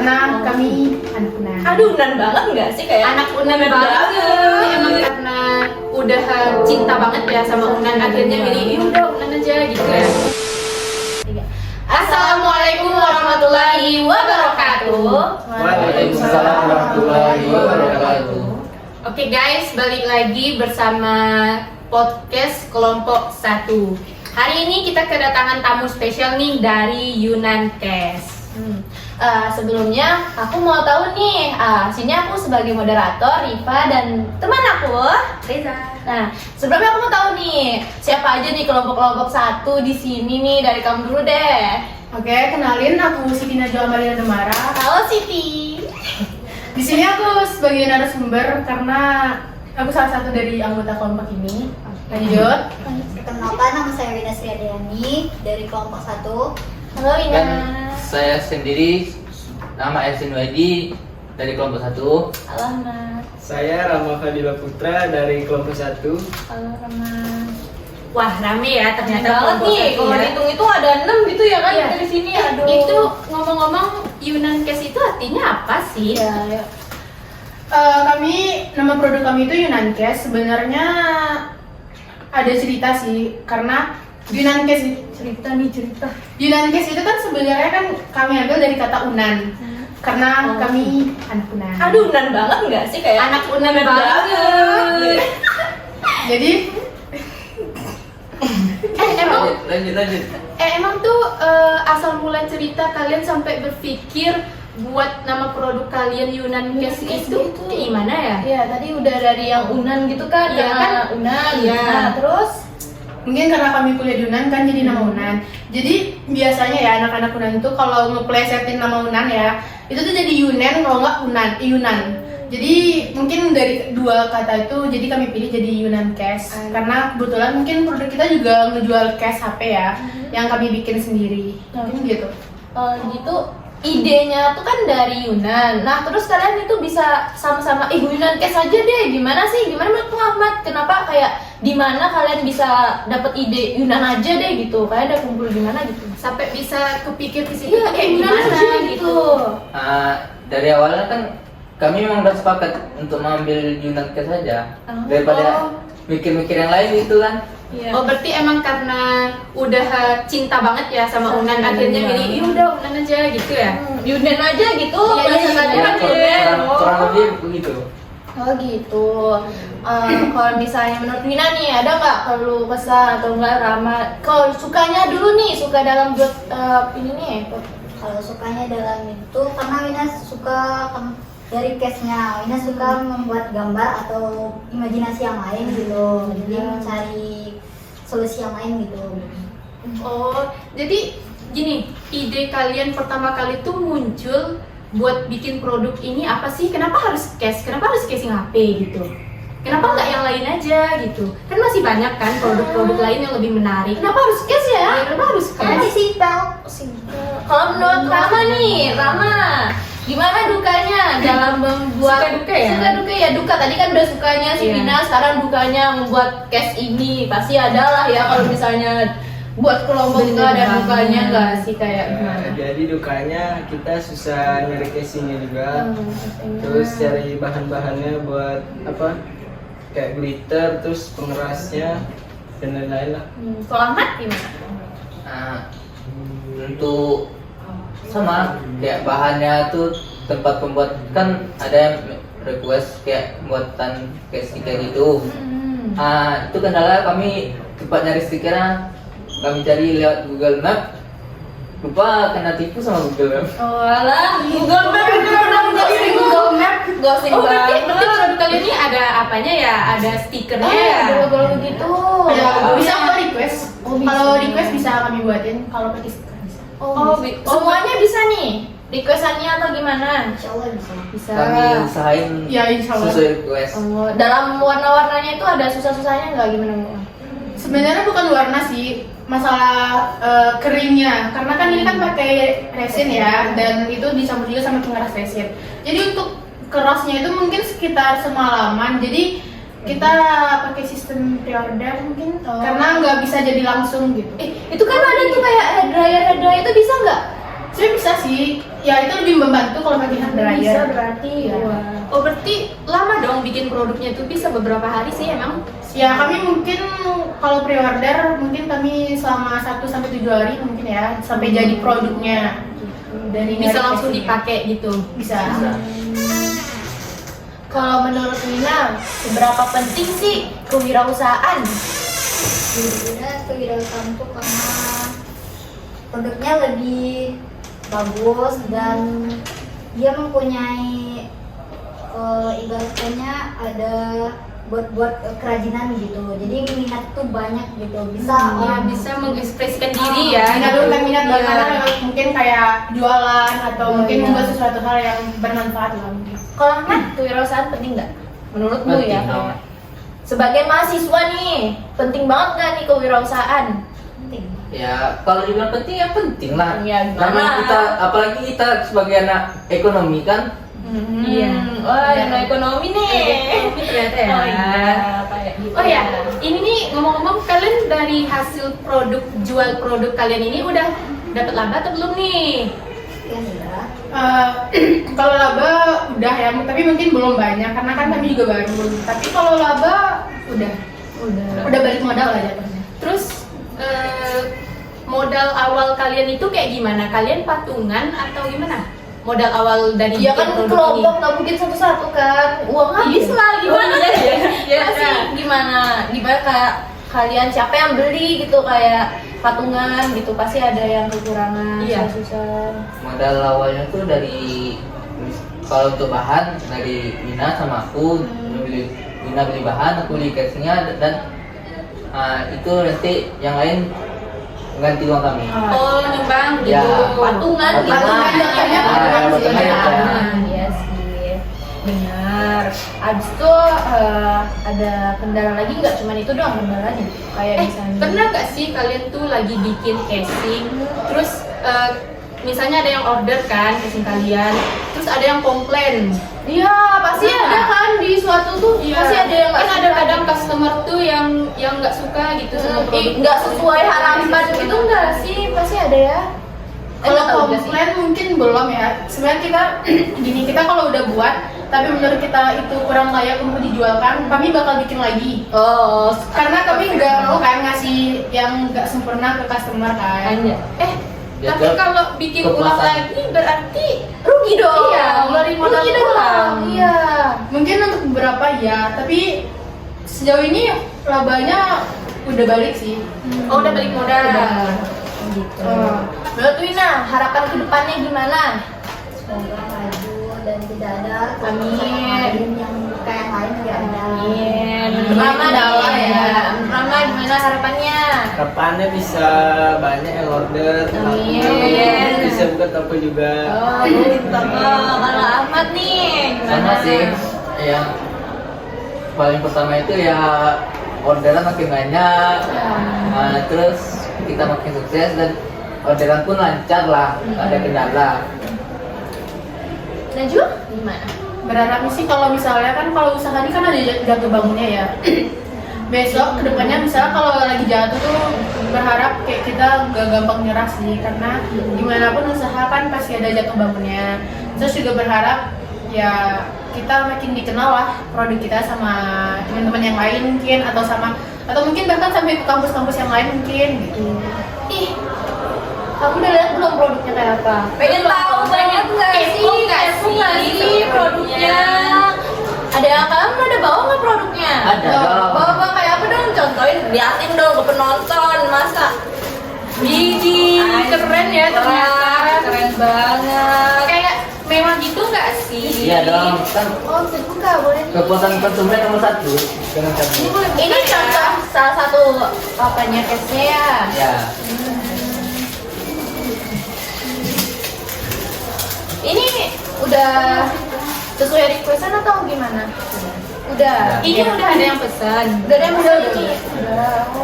karena kami anak Unan. Aduh, Unan banget nggak sih kayak Anak Unan banget. Emang karena udah cinta banget ya sama Unan, akhirnya milih udah Unan aja gitu ya. Assalamualaikum warahmatullahi wabarakatuh. Waalaikumsalam warahmatullahi wabarakatuh. Oke guys, balik lagi bersama podcast kelompok 1. Hari ini kita kedatangan tamu spesial nih dari Yunankes. Sebelumnya aku mau tahu nih, sini aku sebagai moderator Riva dan teman aku Reza. Nah, sebelumnya aku mau tahu nih, siapa aja nih kelompok-kelompok 1 di sini nih, dari kamu dulu deh. Oke, kenalin aku Siti Najwa Amalina Demara. Halo Siti. Di sini aku sebagai narasumber karena aku salah satu dari anggota kelompok ini. Lanjut. Perkenalkan, nama saya Wina Sriadayani dari kelompok 1. Halo Ina. Dan saya sendiri, nama Ersin Wadi dari kelompok 1. Halo Mas. Saya Rama Fadila Putra dari kelompok 1. Halo Rama. Wah, rame ya ternyata Banget kelompok nih, satu kalau ya. dihitung-hitung ada 6 gitu ya kan Iya. dari sini. Aduh. Itu ngomong-ngomong Yunankes itu artinya apa sih? Ya. Kami, nama produk kami itu Yunankes. Sebenarnya ada cerita sih, karena Yunankes cerita. Yunankes itu kan sebenarnya kan kami ambil dari kata Unan. Karena kami anak Unan. Aduh, Unan banget nggak sih kayak Anak Unan banget. Jadi Lanjut. emang tuh asal mula cerita kalian sampai berpikir buat nama produk kalian Yunankes itu kayak gimana ya? Iya, tadi udah dari yang Unan gitu kan. Iya kan? Unan. Iya. Nah, terus Mungkin karena kami kuliah di Unan kan jadi nama Unan. Jadi biasanya ya anak-anak Unan tuh kalau ngeplesetin nama Unan ya, itu tuh jadi Yunen kalau nggak Yunan. Jadi mungkin dari dua kata itu jadi kami pilih jadi Yunankes. Karena kebetulan mungkin produk kita juga ngejual case HP ya, yang kami bikin sendiri. Mungkin gitu. gitu idenya tuh kan dari Yunan. Nah, terus kalian itu bisa sama-sama Yunankes aja deh. Gimana sih? Gimana menurut Muhammad? Kenapa kayak di mana kalian bisa dapat ide Yunan aja deh gitu? Kalian ada kumpul di mana gitu? Sampai bisa kepikir ke situ Iya, tuh kayak Yunan gimana aja gitu. Dari awalnya kan kami memang udah sepakat untuk mengambil Yunankes saja daripada mikir-mikir yang lain gitu kan. Iya. Oh, berarti emang karena udah cinta banget ya sama Unan, Sama akhirnya Unan. milih udah Unan aja gitu ya. Yunan aja gitu. Iya, Berdasarkannya iya, kan iya. Yunan. Kurang lebih begitu. Oh gitu. Kalau misalnya menurut Wina nih, ada nggak perlu kesal atau enggak Rama? Kalau sukanya dulu nih, suka dalam buat ini nih. Kalau sukanya dalam itu karena Wina suka dari case-nya. Wina suka membuat gambar atau imajinasi yang lain gitu. Jadi mencari solusi yang lain gitu. Oh, jadi gini, ide kalian pertama kali tuh muncul buat bikin produk ini apa sih? Kenapa harus case? Kenapa harus casing HP gitu? Kenapa nggak yang lain aja gitu? Kan masih banyak kan produk-produk lain yang lebih menarik. Kenapa harus case ya? Ya, kenapa harus Karena case? simpel. Kalau menurut Rama nih, Rama, gimana dukanya dalam membuat Suka-duka ya? Suka-duka ya, duka. Tadi kan udah sukanya si Iya. Vina, sekarang dukanya membuat case ini. Pasti ada lah ya kalau misalnya buat kelompok itu Bener ada banget. dukanya nggak sih kayak gimana? Jadi dukanya kita susah nyari casingnya juga. Terus cari bahan-bahannya buat apa? Kayak glitter, terus pengerasnya dan lain-lain lah. Kalau Ahmad gimana? Untuk sama kayak bahannya tuh tempat pembuat kan ada yang request kayak pembuatan kayak stiker gitu. Itu kendala kami cepat nyari stikernya, kami cari lewat Google Map, lupa kena tipu sama Google Map. Oh alah, Google Map itu pernah menjadi Google Map ghosting Oh, berarti banget. produk kalian ini ada apanya ya? Ada stikernya Oh, ya? gol-gol gitu. Ya, Oh, bisa kalau request. Oh, bisa. Kalau request bisa kami buatin. Kalau pakai stiker bisa. Semuanya bisa nih. Requestannya atau gimana? Insya Allah bisa. Bisa. Kami usahain Ya, insya Allah. sesuai request. Oh, dalam warna-warnanya itu ada susah-susahnya nggak gimana? Sebenarnya bukan warna sih, masalah keringnya. Karena kan ini kan pakai resin ya, dan itu dicampur juga sama pengeras resin. Jadi untuk kerasnya itu mungkin sekitar semalaman. Jadi kita pakai sistem pre-order mungkin, karena nggak bisa jadi langsung gitu. Itu kan ada tuh kayak hair dryer itu bisa nggak? Saya bisa sih, ya itu lebih membantu kalau pakai hand dryer. Bisa berarti ya. Iya. Oh berarti lama dong bikin produknya tuh, bisa beberapa hari sih emang. Ya kami mungkin kalau pre-order mungkin kami selama 1 sampai 7 hari mungkin ya sampai jadi produknya. Dan ini Bisa ada langsung testingnya. dipakai gitu. Bisa. Kalau menurut Nina, seberapa penting sih kewirausahaan? Jujurnya kewirausahaan tuh karena produknya lebih bagus dan dia mempunyai ibaratnya ada buat kerajinan gitu, jadi minat tuh banyak gitu, bisa orang bisa mengekspresikan diri ya. Menyalurkan minat Iya. bahkan mungkin kayak jualan atau Oh, mungkin iya. membuat sesuatu hal yang bermanfaat lah mungkin. Kalau Ahmad, kewirausahaan penting nggak? Menurutmu Penting ya? dong. Sebagai mahasiswa nih, penting banget nggak nih kewirausahaan? penting. Ya kalau dibilang penting ya penting lah. Ya, gimana? Karena kita, apalagi kita sebagai anak ekonomi kan, Iya. Wah, yang ekonomi nih. Ekonomi ternyata ya. Oh iya, kayak gitu. Oh ya, ini nih ngomong-ngomong, kalian dari hasil jual produk kalian ini udah dapat laba atau belum nih? Ya sudah. Kalau laba udah ya, tapi mungkin belum banyak karena kan kami juga baru. Tapi kalau laba udah balik modal lah jatuhnya. Terus modal awal kalian itu kayak gimana? Kalian patungan atau gimana? Modal awal dari Iya bikin kan produk kelompok nggak mungkin satu-satu kan. Uang habis lah gimana? Oh, iya, iya. Masih gimana? Gimana kayak kalian siapa yang beli gitu kayak patungan gitu pasti ada yang kekurangan, Iya. susah. modal awalnya tuh dari, kalau untuk bahan dari Mina sama aku, Mina beli bahan, aku beli casingnya, dan itu nanti yang lain ganti uang kami. Oh, nyumbang gitu. Ya. Patungan gitu. Patungan jatuhnya Ah, patungan sih. patungan ya. Iya sih. Benar. Abis itu ada kendala lagi nggak? Cuman itu doang kendalanya. Kayak misalnya. Pernah gak sih kalian tuh lagi bikin casing, terus misalnya ada yang order kan casing kalian, terus ada yang komplain. Iya, pasti Iya. ada kan di suatu tuh pasti ada yang nggak kan ada suka kadang gitu. customer tuh yang nggak suka gitu sama produk. Nggak sesuai harapan gitu nggak sih? Pasti ada ya. Kalau Nggak tahu nggak sih? komplain mungkin belum ya. Sebenarnya kita gini, kita kalau udah buat tapi menurut kita itu kurang layak untuk dijualkan, kami bakal bikin lagi. Oh, Karena kami nggak mau kan ngasih yang nggak sempurna ke customer kan. hanya. Ya, Tapi ke- kalau bikin ulang kepuasan. lagi berarti Rugi dong. Iya, ngeluarin modal Rugi ulang. dong. Iya. Mungkin untuk beberapa ya, tapi sejauh ini labanya udah balik sih. oh udah balik modal. Udah. Gitu. Menurut Wina, harapan kedepannya gimana? Semoga maju dan tidak ada Amin. lain yang bukan yang lain tidak ada. Amin. Amin. Rama Kendala nih ya. ya. Rama gimana harapannya? Kapannya bisa banyak yang order, Amin. bisa buka toko juga. Oh, gitu. Kalau Ahmad nih gimana? Sama sih, yang paling pertama itu ya orderan makin banyak, terus kita makin sukses dan orderan pun lancar lah, nggak ada kendala. Najwa gimana? Berharapnya sih kalau misalnya kan kalau usaha ini kan ada jatuh bangunnya ya. Besok kedepannya misalnya kalau lagi jatuh tuh berharap kayak kita gak gampang nyerah sih, karena gimana pun usaha kan pasti ada jatuh bangunnya. Terus juga berharap ya kita makin dikenal lah produk kita sama teman-teman yang lain mungkin, atau mungkin bahkan sampai ke kampus-kampus yang lain mungkin gitu. Ih, kamu udah lihat belum produknya kayak apa? Pengen tahu banget nggak sih? Kepo nggak Kepo nggak sih sih sama produknya? Ada kamu ada bawa nggak produknya? Ada dong. Bawa kayak apa dong? Contohin, liatin dong ke penonton, masa? Gini, keren ya ternyata. Keren banget. Kayak mewah gitu nggak sih? Iya dong, kan Oh, terbuka boleh. kepuasan konsumen nomor 1 dengan kami. Ini contoh salah satu apanya case-nya ya. Ya, Ini udah sesuai requestan atau gimana? Udah. Ini udah ada yang pesan. Udah ada yang udah ini.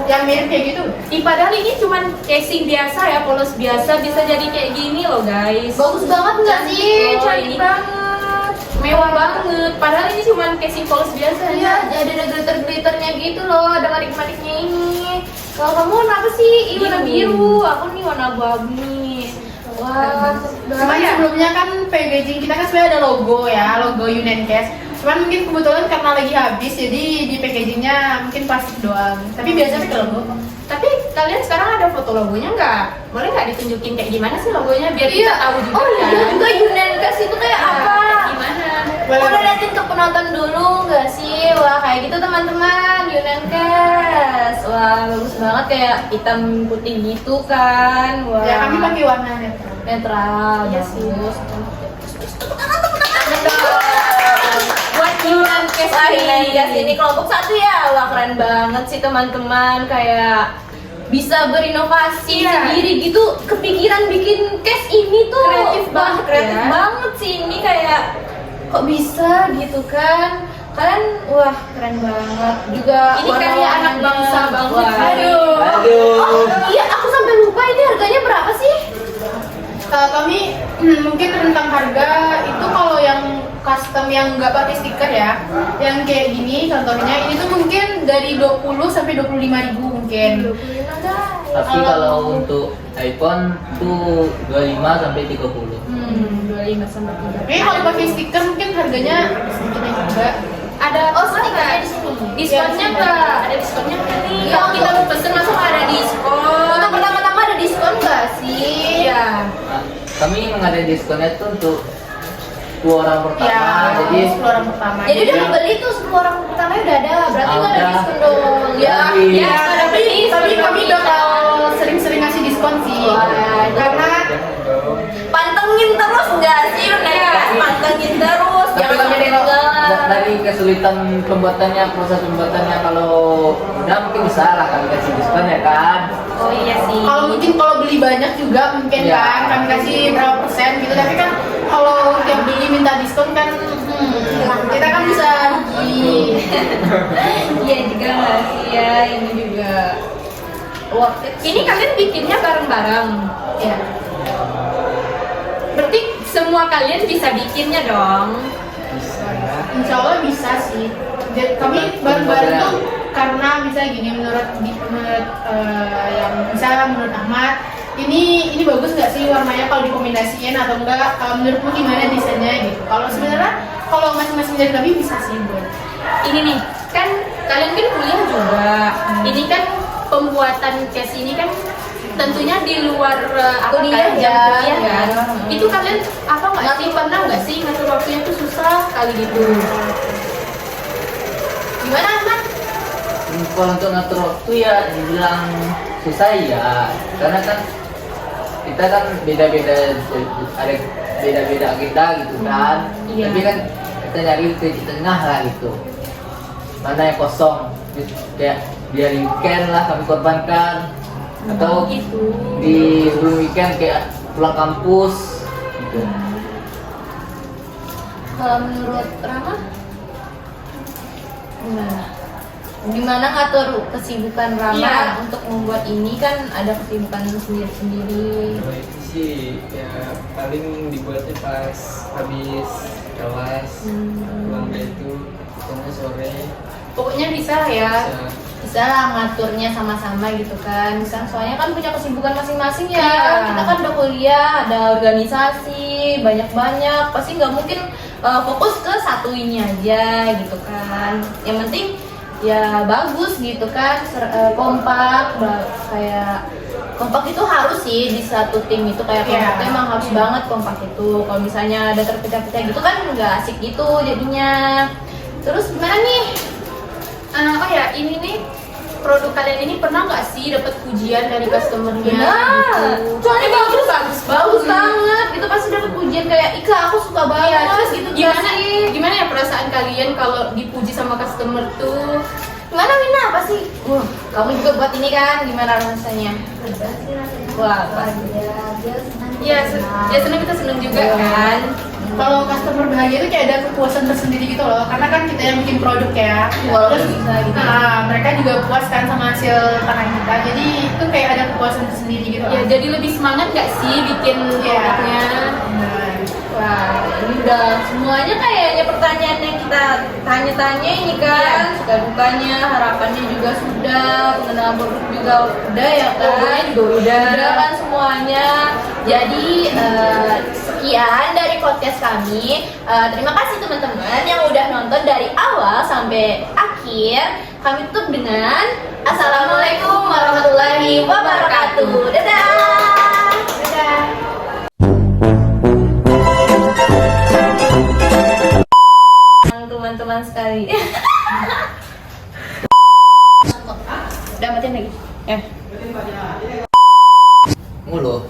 Yang mirip kayak gitu. Padahal ini cuman casing biasa ya, polos biasa bisa jadi kayak gini loh guys. Bagus banget nggak sih? Oh, Cantik ini banget. mewah banget. Padahal ini cuman casing polos biasa Iya, ya. jadi ada glitter-glitternya gitu loh, ada manik-maniknya ini. Kalau kamu warna apa sih? Ih, warna biru. Aku nih warna abu-abu nih. Wah, Cuman sebelumnya kan packaging kita kan sebenarnya ada logo ya, logo Yunenkes. Cuman mungkin kebetulan karena lagi habis, jadi di packagingnya mungkin plastik doang. Tapi biasanya pakai logo. Tapi kalian sekarang ada foto logonya nggak? Boleh nggak ditunjukin kayak gimana sih logonya biar kita tahu juga Oh kan? iya juga Yunenkes itu kayak apa? Gimana? Udah liatin ke penonton dulu nggak sih? Wah kayak gitu teman-teman, Yunenkes. Wah bagus banget kayak hitam putih gitu kan. Wah. Ya kami pakai warna netral. netral. Iya sih. bagus. Buat Yunenkes Wah ini. Yunenkes ini kelompok satu ya. Wah keren banget sih teman-teman, kayak bisa berinovasi Iya. sendiri gitu, kepikiran bikin case ini tuh Kreatif banget kreatif ya. banget sih ini, kayak kok bisa gitu kan. Kalian wah keren banget juga. Ini karya anak bangsa banget. Wah. Aduh. Oh, iya aku sampai lupa ini harganya berapa sih? Kami mungkin tentang harga itu kalau yang custom yang nggak pakai stiker ya, yang kayak gini contohnya ini tuh mungkin dari 20 sampai 25.000 mungkin. Tapi kalau untuk iPhone tuh 25 sampai 30. 25 sampai 30. Tapi kalau pakai stiker mungkin harganya sedikit juga. Ada Oh, apa stikernya nggak? di sini. Diskonnya Iya, nggak? Ada diskonnya nggak nih? Iya, Kalau kita mau pesen langsung ada diskon. Untuk pertama-tama ada diskon nggak sih? Iya. Nah, kami mengadakan diskonnya tuh untuk 2 orang pertama. Ya, Jadi 10 orang pertama. Jadi udah beli tuh 10 orang pertama udah ada, berarti nggak ada Ada. diskon dong. Ya, Iya. Ya, tapi kami bakal sering-sering ngasih diskon sih. Wah, Karena pantengin terus nggak sih Yunenkes? Pantengin terus, tapi jangan kami sampai nengok ketinggalan. dari kesulitan pembuatannya, proses pembuatannya, kalau udah mungkin bisa lah kami kasih diskon ya kan. Oh iya sih. kalau beli banyak juga mungkin Ya. kan kami kasih berapa persen gitu. Tapi kan kalau tiap beli minta diskon kan kita kan bisa rugi. Iya juga nggak sih ya, ini juga worth it. Ini kalian bikinnya bareng-bareng. Ya. Berarti semua kalian bisa bikinnya dong. Insya Allah bisa sih. Jadi kami bareng-bareng tuh karena bisa gini menurut yang misalnya menurut Ahmad ini bagus nggak sih warnanya kalau dikombinasiin atau enggak, menurutmu gimana desainnya gitu. Kalau sebenarnya kalau masing-masing dari kami bisa sih buat. Ini nih, kan kalian kan kuliah juga. Ini kan pembuatan case ini kan tentunya di luar Kuliah jam ya. kuliah kan. Ya. Itu kalian apa nggak sih, pernah nggak sih ngatur waktunya tuh susah kali gitu? Gimana Ahmad? Kalau untuk ngatur waktu ya dibilang susah ya, karena kan kita kan beda-beda, ada beda-beda agenda gitu kan. Iya. Tapi kan kita nyari titik tengah lah gitu, mana yang kosong, kayak biar weekend lah kami korbankan, atau Gitu. di sebelum weekend kayak pulang kampus gitu. Kalau menurut Rama gimana? Gimana ngatur kesibukan Rama Iya. untuk membuat ini, kan ada kesibukan sendiri-sendiri. Kalau itu sih ya paling dibuatnya pas habis kelas, pulang dari itu ketemu sore Pokoknya bisa ya. bisa. Bisa lah ngaturnya sama-sama gitu kan. Misal soalnya kan punya kesibukan masing-masing ya. Iya. Kita kan udah kuliah, ada organisasi, banyak-banyak. Pasti nggak mungkin fokus ke satu ini aja gitu kan. Yang penting ya bagus gitu kan, kompak, kayak kompak itu harus sih di satu tim itu, kayak Iya. kompak emang harus banget kompak itu. Kalau misalnya ada terpecah-pecah gitu kan nggak asik gitu jadinya. Terus gimana nih? Oh ya, ini nih produk kalian ini pernah nggak sih dapat pujian dari customernya? Benar. Gitu? Soalnya bagus, bagus bagus banget. Itu pasti dapat pujian kayak Ika, aku suka banget. Iya, terus gitu gimana sih? gimana ya perasaan kalian kalau dipuji sama customer tuh? Gimana Wina? Apa sih? Kamu juga buat ini kan? Gimana rasanya? Wah, pasti. Ya, ya seneng, kita seneng juga kan. Kalau customer bahagia itu kayak ada kepuasan tersendiri gitu loh, karena kan kita yang bikin produk ya. Walaupun Terus bisa gitu. mereka juga puas kan sama hasil tangan kita, jadi itu kayak ada kepuasan tersendiri gitu Ya loh. jadi lebih semangat nggak sih bikin Iya. produknya? Benar. Wah, ini udah semuanya kayaknya pertanyaan yang kita tanya-tanya ini kan, suka dukanya, harapannya juga sudah, pengenalan produk juga udah ya kan, Logonya juga udah. kan semuanya. Jadi sekian dari podcast kami. Terima kasih teman-teman yang udah nonton dari awal sampai akhir. Kami tutup dengan Assalamualaikum warahmatullahi wabarakatuh. Dadah. Dadah. Teman-teman sekali. Udah matiin lagi. Mulu.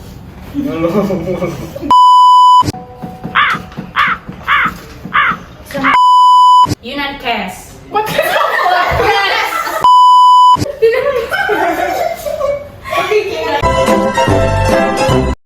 Belum.